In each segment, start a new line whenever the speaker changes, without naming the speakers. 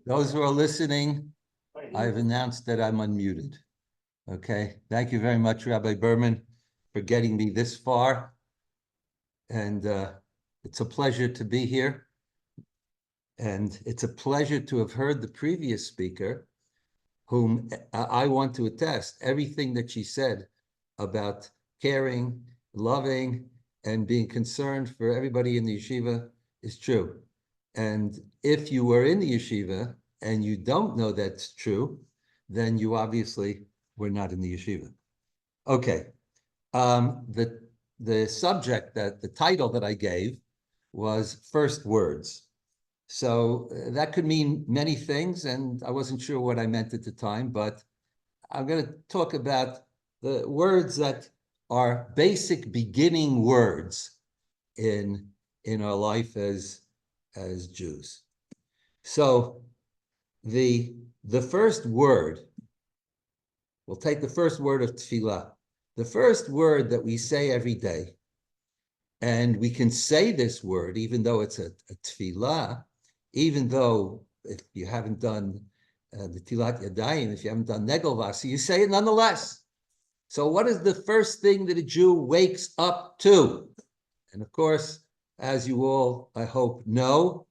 Those who are listening, I've announced that I'm unmuted. Okay. Thank you very much, Rabbi Berman, for getting me this far. And it's a pleasure to be here. And it's a pleasure to have heard the previous speaker, whom I want to attest everything that she said about caring, loving, and being concerned for everybody in the yeshiva is true. And if you were in the yeshiva and you don't know that's true, then you obviously were not in the yeshiva. Okay. The subject, that the title that I gave was First Words. So that could mean many things, and I wasn't sure what I meant at the time, but I'm going to talk about the words that are basic beginning words in our life as Jews. So the first word, we'll take the first word of tefillah, the first word that we say every day, and we can say this word even though it's a tefillah, even though if you haven't done the tilat yadayim, if you haven't done negel vasi, you say it nonetheless. So what is the first thing that a Jew wakes up to? And of course, as you all, I hope, know,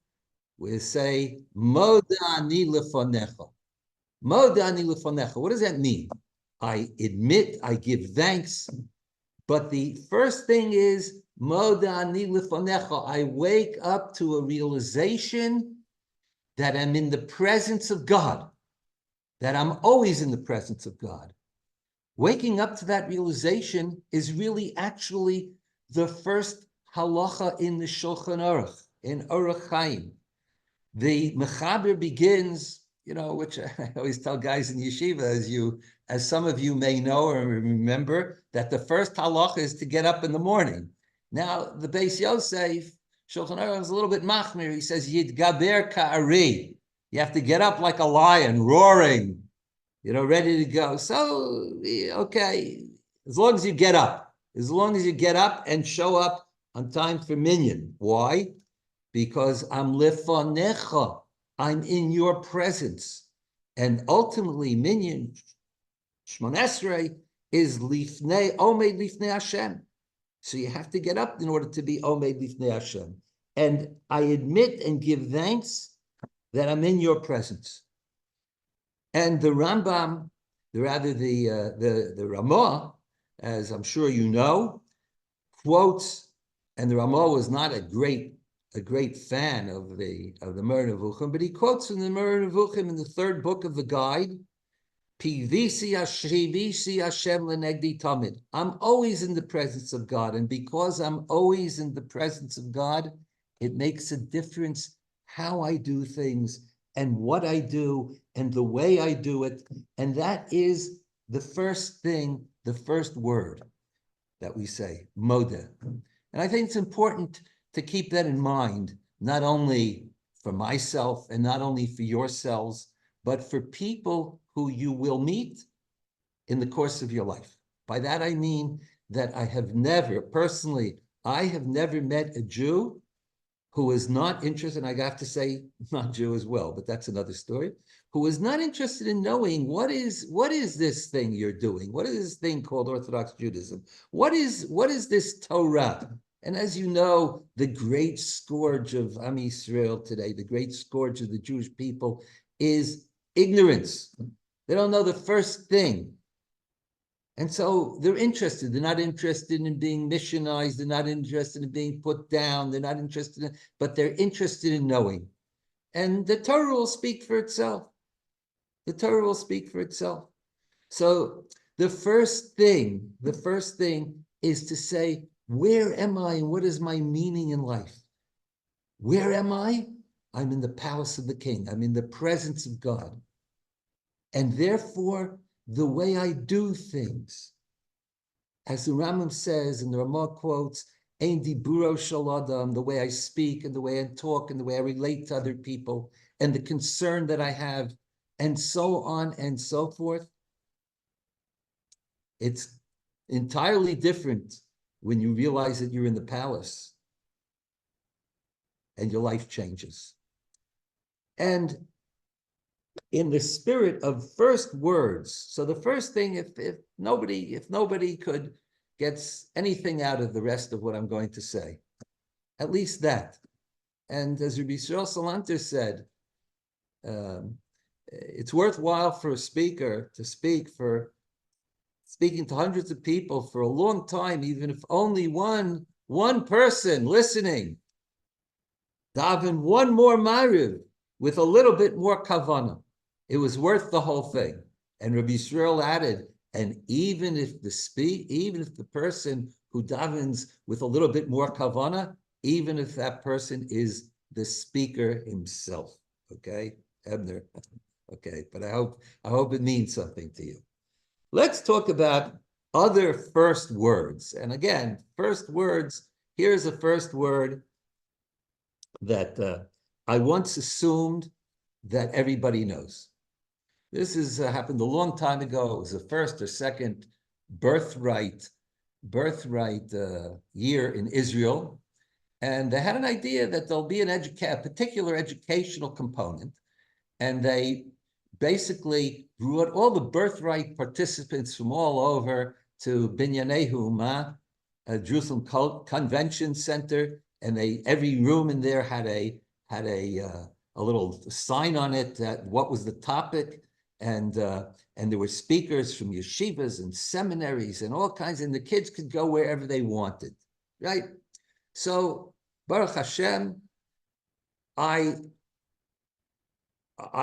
we say, Moda ani lefonecha. Moda ani lefonecha. What does that mean? I admit, I give thanks, but the first thing is, Moda ani lefonecha. I wake up to a realization that I'm in the presence of God, that I'm always in the presence of God. Waking up to that realization is really actually the first halacha in the Shulchan Aruch, in Orach Chaim. The Mechaber begins, which I always tell guys in yeshiva, as some of you may know or remember, that the first halacha is to get up in the morning. Now, the Beis Yosef, Shulchan Aruch is a little bit machmir. He says, Yidgaber ka'ari. You have to get up like a lion, roaring, ready to go. So, okay, as long as you get up and show up on time for minyan. Why? Because I'm lefanecha, I'm in your presence. And ultimately, minyan, Shmon Esrei, is lifnei, omed lifnei Hashem. So you have to get up in order to be omed lifnei Hashem. And I admit and give thanks that I'm in your presence. And the Rambam, the Ramah, as I'm sure you know, quotes, and the Ramah was not a great fan of the Moreh Nevuchim, but he quotes in the Moreh Nevuchim in the third book of the guide, Pivisi Hashem lenegdi tamid. I'm always in the presence of God, and because I'm always in the presence of God, it makes a difference how I do things and what I do and the way I do it. And that is the first thing, the first word that we say, Modeh. And I think it's important to keep that in mind, not only for myself and not only for yourselves, but for people who you will meet in the course of your life. By that I mean that I have never met a Jew who is not interested, and I have to say not Jew as well, but that's another story, who is not interested in knowing what is this thing you're doing? What is this thing called Orthodox Judaism? What is this Torah? And as you know, the great scourge of Am Yisrael today, the great scourge of the Jewish people is ignorance. They don't know the first thing. And so they're interested. They're not interested in being missionized. They're not interested in being put down. They're not interested in, but they're interested in knowing. And the Torah will speak for itself. The Torah will speak for itself. So the first thing is to say, where am I and what is my meaning in life? Where am I? I'm in the palace of the king. I'm in the presence of God. And therefore, the way I do things, as the Rambam says, and the Ramah quotes, Ein diburo shel adam, the way I speak and the way I talk and the way I relate to other people and the concern that I have, and so on and so forth. It's entirely different when you realize that you're in the palace and your life changes. And in the spirit of first words. So the first thing, if nobody could gets anything out of the rest of what I'm going to say, at least that. And as Rabbi Yisrael Salanter said, it's worthwhile for a speaker to speaking to hundreds of people for a long time, even if only one person listening, daven one more Mariv with a little bit more kavana. It was worth the whole thing. And Rabbi Yisrael added, and even if the person who davens with a little bit more kavana, even if that person is the speaker himself. Okay, Ebner. Okay, but I hope it means something to you. Let's talk about other first words. And again, first words, here's a first word that I once assumed that everybody knows. This has happened a long time ago. It was the first or second birthright year in Israel. And they had an idea that there'll be a particular educational component. And they basically brought all the birthright participants from all over to Binyanei Huma, a Jerusalem Convention Center, and every room in there had a little sign on it that what was the topic, and there were speakers from yeshivas and seminaries and all kinds, and the kids could go wherever they wanted, right? So Baruch Hashem, I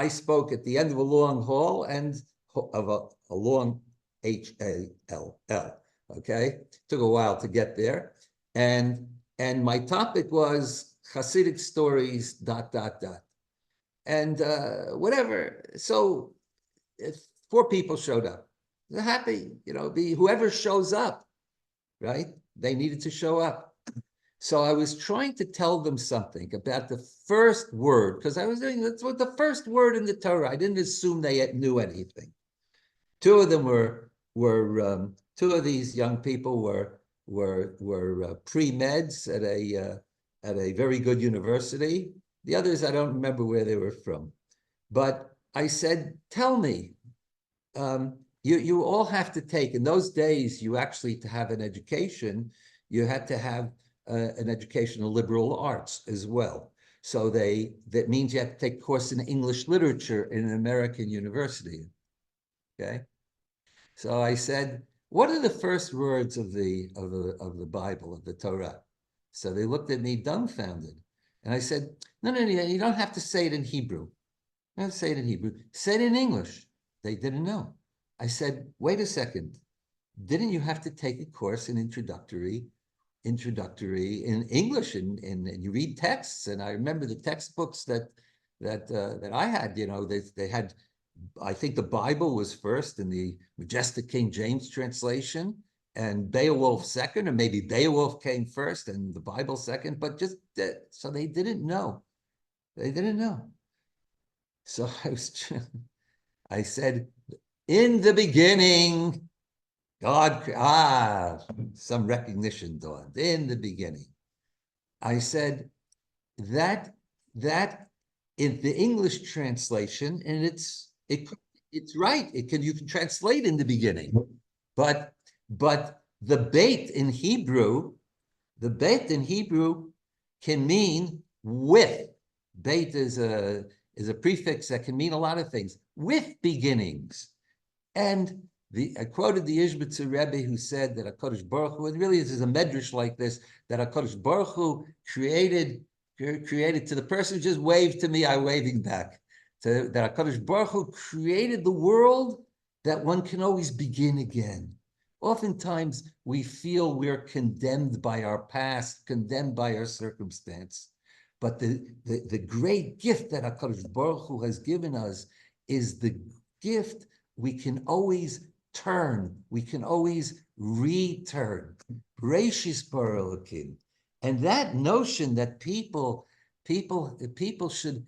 spoke at the end of a long hall and of a long HALL. Okay, took a while to get there, and my topic was Hasidic stories. ... And whatever. So if 4 people showed up, they're happy. Whoever shows up, right? They needed to show up. So I was trying to tell them something about the first word, because I was doing that's what the first word in the Torah. I didn't assume they knew anything. 2 of them were 2 of these young people were pre-meds at a very good university. The others, I don't remember where they were from. But I said, tell me, you all have to take, in those days, you actually, to have an education, you had to have an education in liberal arts as well. So that means you have to take a course in English literature in an American university. Okay. So I said, what are the first words of the Bible, of the Torah? So they looked at me dumbfounded. And I said, no, you don't have to say it in Hebrew. You don't have to say it in Hebrew. Say it in English. They didn't know. I said, wait a second. Didn't you have to take a course in introductory in English, and you read texts? And I remember the textbooks that I had, they had, I think the Bible was first in the Majestic King James translation, and Beowulf second, or maybe Beowulf came first and the Bible second, but just so they didn't know. They didn't know. So I said, in the beginning, God, some recognition dawned. In the beginning, I said that in the English translation, and it's right. You can translate in the beginning, but the beit in Hebrew can mean with. Beit is a prefix that can mean a lot of things, with beginnings. And I quoted the Ishbitzer Rebbe, who said that HaKadosh Baruch Hu, and really this is a medrash like this, that HaKadosh Baruch Hu created to the person who just waved to me, I waving back. That HaKadosh Baruch Hu created the world that one can always begin again. Oftentimes we feel we're condemned by our past, condemned by our circumstance. But the great gift that HaKadosh Baruch Hu has given us is the gift we can always turn, we can always return. Reishis bara Elokim. And that notion that people should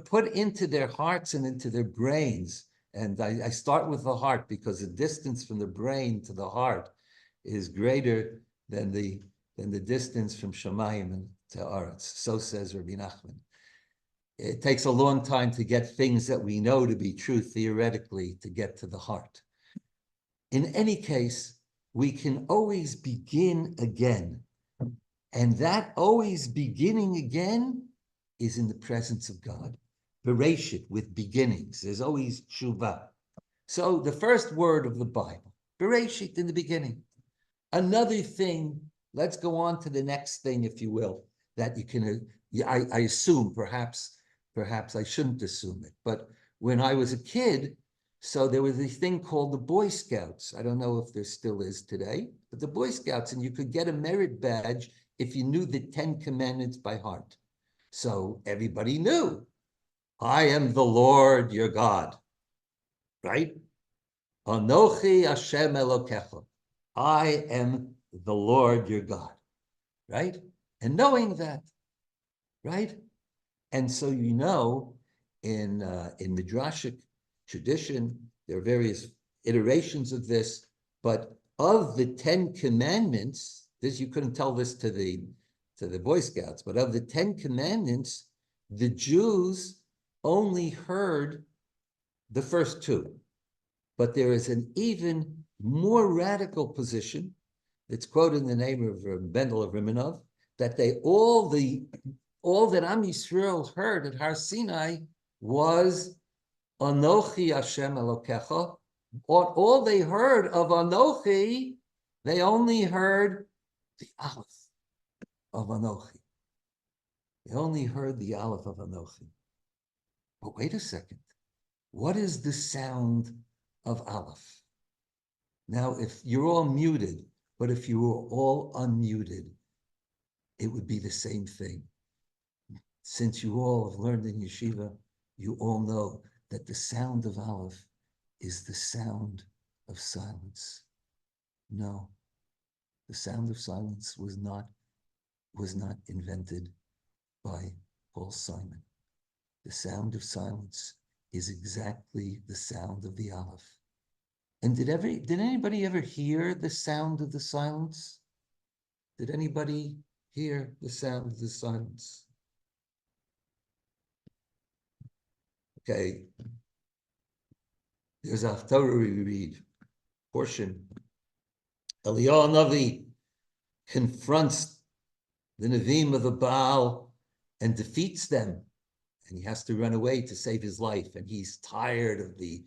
put into their hearts and into their brains. And I start with the heart, because the distance from the brain to the heart is greater than the distance from Shamayim to Aretz. So says Rabbi Nachman. It takes a long time to get things that we know to be true theoretically to get to the heart. In any case, we can always begin again. And that always beginning again is in the presence of God. Bereshit, with beginnings. There's always tshuva. So the first word of the Bible, Bereshit, in the beginning. Another thing, let's go on to the next thing, if you will, that you can, I assume, perhaps I shouldn't assume it, but when I was a kid, so there was a thing called the Boy Scouts. I don't know if there still is today, but the Boy Scouts, and you could get a merit badge if you knew the 10 Commandments by heart. So everybody knew, I am the Lord your God, right? Anochi Hashem Elokecha. I am the Lord your God, right? And knowing that, right? And so in Midrashic tradition, there are various iterations of this, but of the 10 Commandments, this you couldn't tell this to the Boy Scouts, but of the 10 Commandments, the Jews only heard the first two. But there is an even more radical position that's quoted in the name of Bendel of Rimanov, that all that Am Yisrael heard at Har Sinai was Anochi Hashem Elokecha. All they heard of Anochi, they only heard the Aleph of Anochi. They only heard the Aleph of Anochi. But wait a second. What is the sound of Aleph? Now, if you're all muted, but if you were all unmuted, it would be the same thing. Since you all have learned in yeshiva, you all know that the sound of Aleph is the sound of silence. No, the sound of silence was not invented by Paul Simon. The sound of silence is exactly the sound of the Aleph. And did anybody ever hear the sound of the silence? Did anybody hear the sound of the silence? Okay. There's a Haftarah we read, portion. Eliyahu Navi confronts the Nevi'im of the Baal and defeats them. And he has to run away to save his life. And he's tired of the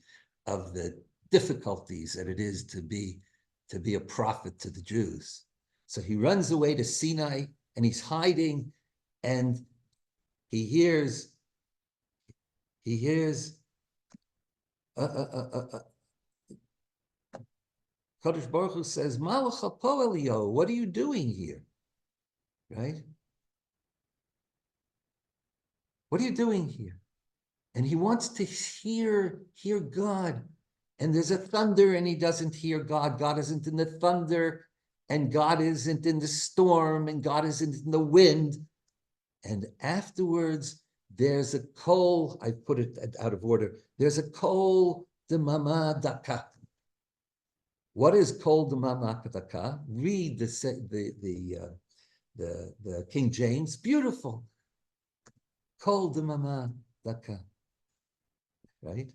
difficulties that it is to be a prophet to the Jews. So he runs away to Sinai and he's hiding, and he hears Kadosh Baruch Hu says, Malacha po Eliyahu, what are you doing here? Right? What are you doing here? And he wants to hear God. And there's a thunder and he doesn't hear God. God isn't in the thunder, and God isn't in the storm, and God isn't in the wind. And afterwards, there's a kol, I put it out of order. There's a kol demama daka. What is kol demama daka? Read the King James. Beautiful. Kol demama daka. Right?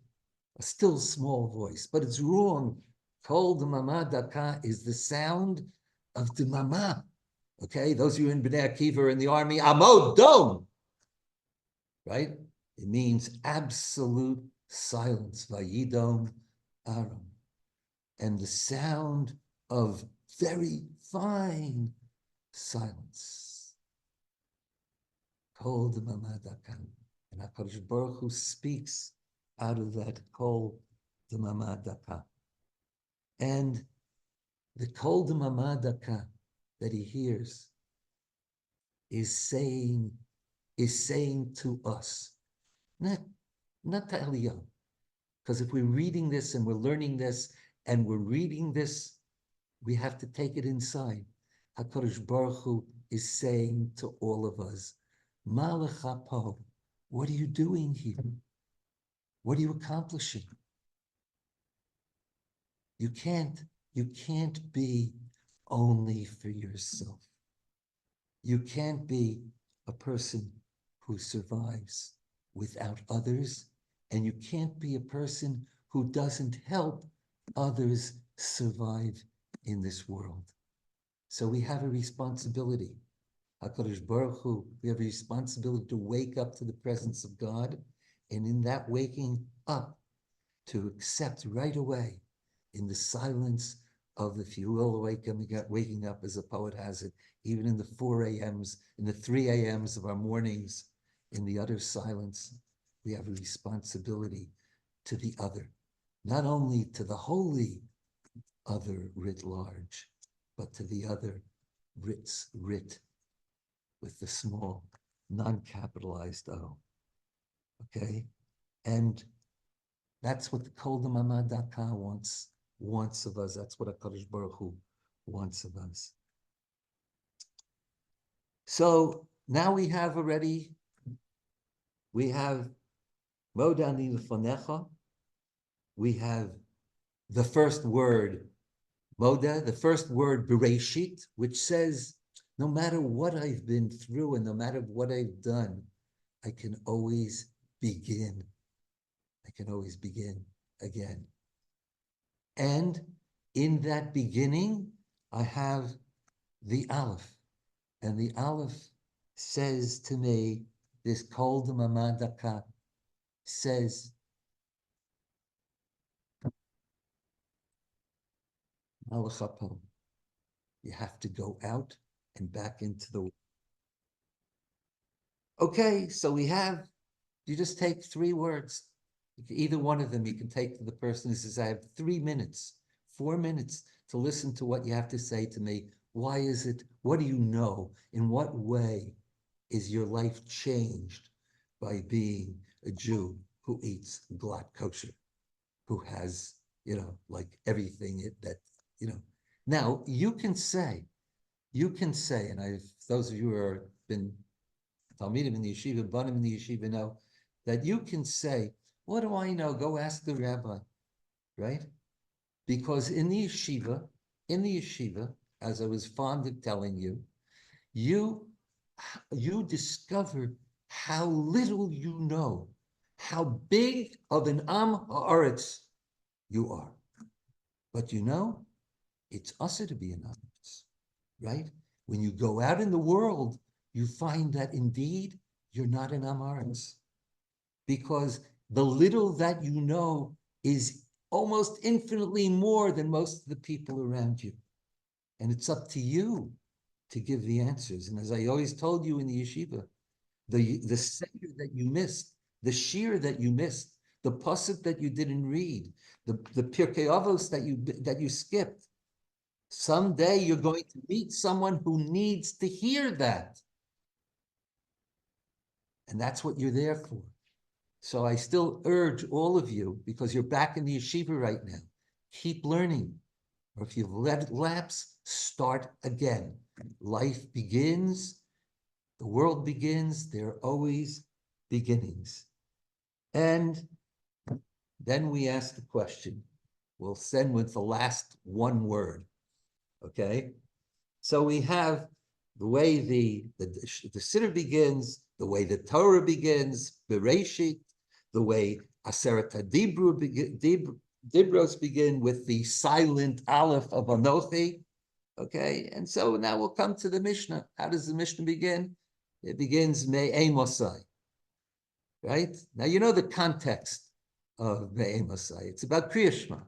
A still small voice, but it's wrong. Kol demama daka is the sound of demama. Okay, those of you in Bnei Akiva in the army, amod dom. Right? It means absolute silence. Vayidom aram. And the sound of very fine silence. Kol demama daka. And HaKadosh Baruch Hu speaks out of that kol demama daka. And the kol demama daka that he hears is saying to us, not to Eliyahu, because if we're reading this and we're learning this and we're reading this, we have to take it inside. HaKadosh Baruch Hu is saying to all of us, Ma lecha po, what are you doing here? What are you accomplishing? You can't be only for yourself. You can't be a person who survives. without others, and you can't be a person who doesn't help others survive in this world. So we have a responsibility. HaKadosh Baruch Hu, we have a responsibility to wake up to the presence of God, and in that waking up, to accept right away, in the silence of, if you will, waking up, as a poet has it, even in the 4 a.m.s, in the 3 a.m.s of our mornings, in the utter silence, we have a responsibility to the other, not only to the holy other writ large, but to the other writ with the small, non-capitalized O. Okay? And that's what the Kol Damamad Daka wants of us. That's what HaKadosh Baruch Hu wants of us. So now we have Modani Lefanecha. We have the first word, Moda, the first word, Bereshit, which says, no matter what I've been through and no matter what I've done, I can always begin. I can always begin again. And in that beginning, I have the Aleph. And the Aleph says to me, this Kol Damamad Daka says, Malachapo. You have to go out and back into the. Okay, so you just take 3 words. Either one of them you can take to the person who says, I have 3 minutes, 4 minutes to listen to what you have to say to me. Why is it? What do you know? In what way is your life changed by being a Jew who eats glatt kosher, who has, like everything that, Now, you can say, and those of you who have been Talmidim in the yeshiva, Banim in the yeshiva know that you can say, what do I know? Go ask the rabbi, right? Because in the yeshiva, as I was fond of telling you, you discover how little you know, how big of an Am Haaretz you are. But it's usher to be an Am Haaretz, right? When you go out in the world, you find that indeed you're not an Am Haaretz, because the little that you know is almost infinitely more than most of the people around you. And it's up to you to give the answers. And as I always told you in the yeshiva, the seder that you missed, the shir that you missed, the pasuk that you didn't read, the Pirkei Avos that you skipped, someday you're going to meet someone who needs to hear that. And that's what you're there for. So I still urge all of you, because you're back in the yeshiva right now, keep learning. Or if you've let it lapse, start again. Life begins, the world begins, there are always beginnings. And then we ask the question. We'll send with the last one word, okay? So we have the way the Siddur begins, the way the Torah begins, Bereshit, the way Aseret Dibros begin with the silent Aleph of Anochi, okay? And so now we'll come to the Mishnah. How does the Mishnah begin? It begins Me'emosai, right? Now you know the context of Me'emosai. It's about Kriya Shema,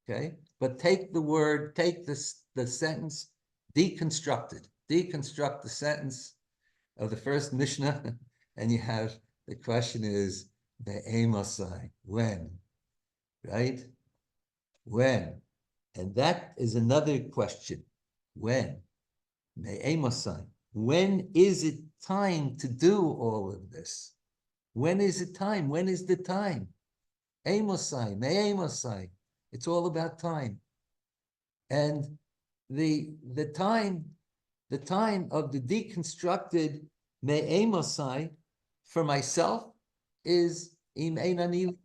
okay? But take the sentence, deconstruct the sentence of the first Mishnah, and you have, the question is, Me'emosai, when, right? When? And that is another question. When? Me'emosai. When is it time to do all of this? When is it time? When is the time? Emosai, Me'emosai. It's all about time. And the time of the deconstructed Me'emosai for myself is Im Einani,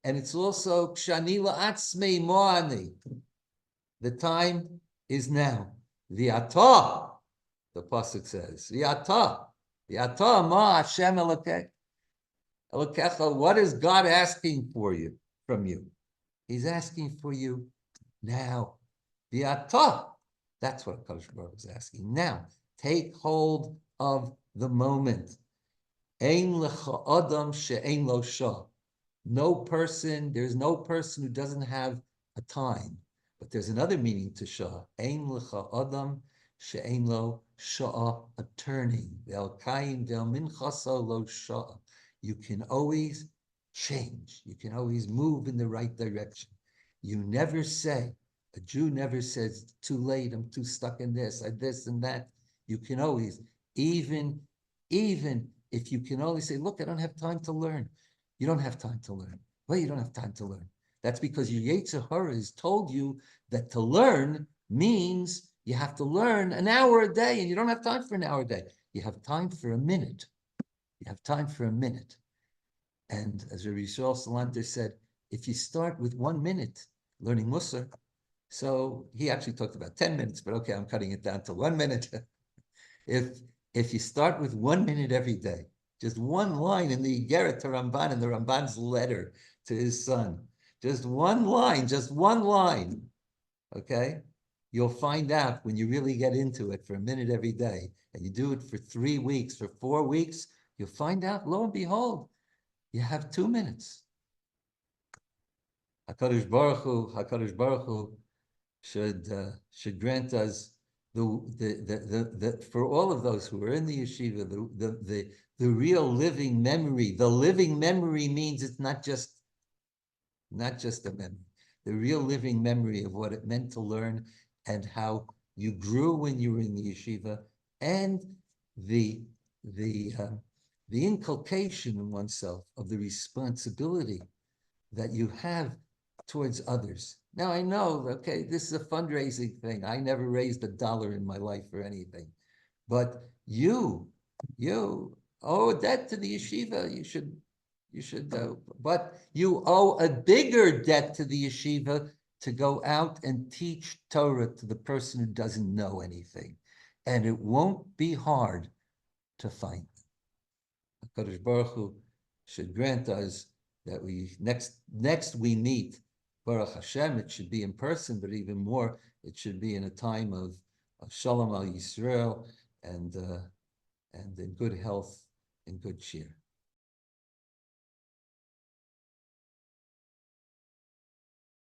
and it's also Kshani La'atzmei Mo'ani. The time is now. V'ata, the pasuk says, V'ata ma Hashem Elokei. What is God asking for you from you? He's asking for you now. V'ata. That's what Kadosh Baruch is asking. Now, take hold of the moment. Ein lecha adam she'ein lo shah. No person, there's no person who doesn't have a time. But there's another meaning to shah. Ein lecha adam she'ein lo shah, a turning. Ve'al kaim ve'al minchasa lo shah. You can always change. You can always move in the right direction. You never say, a Jew never says, too late, I'm too stuck in this, I this and that. You can always, even if you can only say, look, I don't have time to learn. You don't have time to learn. Well, you don't have time to learn. That's because your Yetzer Hara has told you that to learn means you have to learn an hour a day, and you don't have time for an hour a day. You have time for a minute. You have time for a minute. And as Rabbi Yisrael Salanter said, if you start with 1 minute learning Musar, so he actually talked about 10 minutes, but okay, I'm cutting it down to 1 minute. If you start with 1 minute every day, just one line in the Iggeret to Ramban, in the Ramban's letter to his son, just one line, okay? You'll find out when you really get into it for a minute every day, and you do it for 3 weeks, for 4 weeks, you'll find out, lo and behold, you have 2 minutes. HaKadosh Baruch Hu should grant us the for all of those who are in the yeshiva, the real living memory. The living memory means it's not just a memory. The real living memory of what it meant to learn and how you grew when you were in the yeshiva, and the inculcation in oneself of the responsibility that you have towards others. Now I know, okay, this is a fundraising thing. I never raised $1 in my life for anything, but you owe a debt to the yeshiva. You should, but you owe a bigger debt to the yeshiva to go out and teach Torah to the person who doesn't know anything, and it won't be hard to find them. HaKadosh Baruch Hu should grant us that we next we meet, Baruch Hashem, it should be in person, but even more, it should be in a time of Shalom al Yisrael and in good health and good cheer.